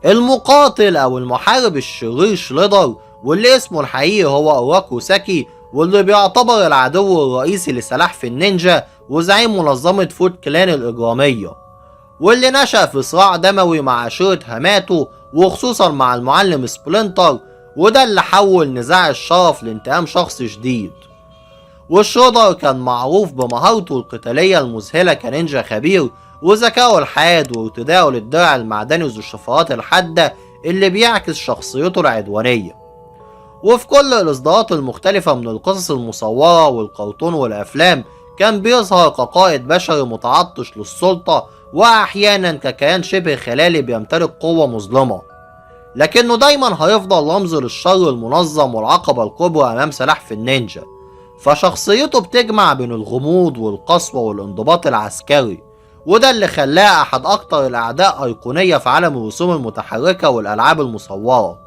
المقاتل أو المحارب الشرير شليدر، واللي اسمه الحقيقي هو أوراكو ساكي، واللي بيعتبر العدو الرئيسي لسلاحف النينجا وزعيم منظمة فوت كلان الإجرامية، واللي نشأ في صراع دموي مع عشيرة هاماتو وخصوصا مع المعلم سبلنتر، وده اللي حول نزاع الشرف لانتقام شخصي شديد. وشرودر كان معروف بمهارته القتالية المذهلة كنينجا خبير، وذكائه الحاد وارتدائه للدرع المعدني ذو الشفرات الحادة اللي بيعكس شخصيته العدوانية. وفي كل الإصدارات المختلفة من القصص المصورة والكرتون والأفلام كان بيظهر كقائد بشري متعطش للسلطة، وأحيانا ككيان شبه خيالي بيمتلك قوة مظلمة، لكنه دايما هيفضل رمز للشر المنظم والعقبة الكبرى أمام سلاحف النينجا. فشخصيته بتجمع بين الغموض والقسوة والانضباط العسكري، وده اللي خلاه أحد أكتر الأعداء أيقونية في عالم الرسوم المتحركة والألعاب المصورة.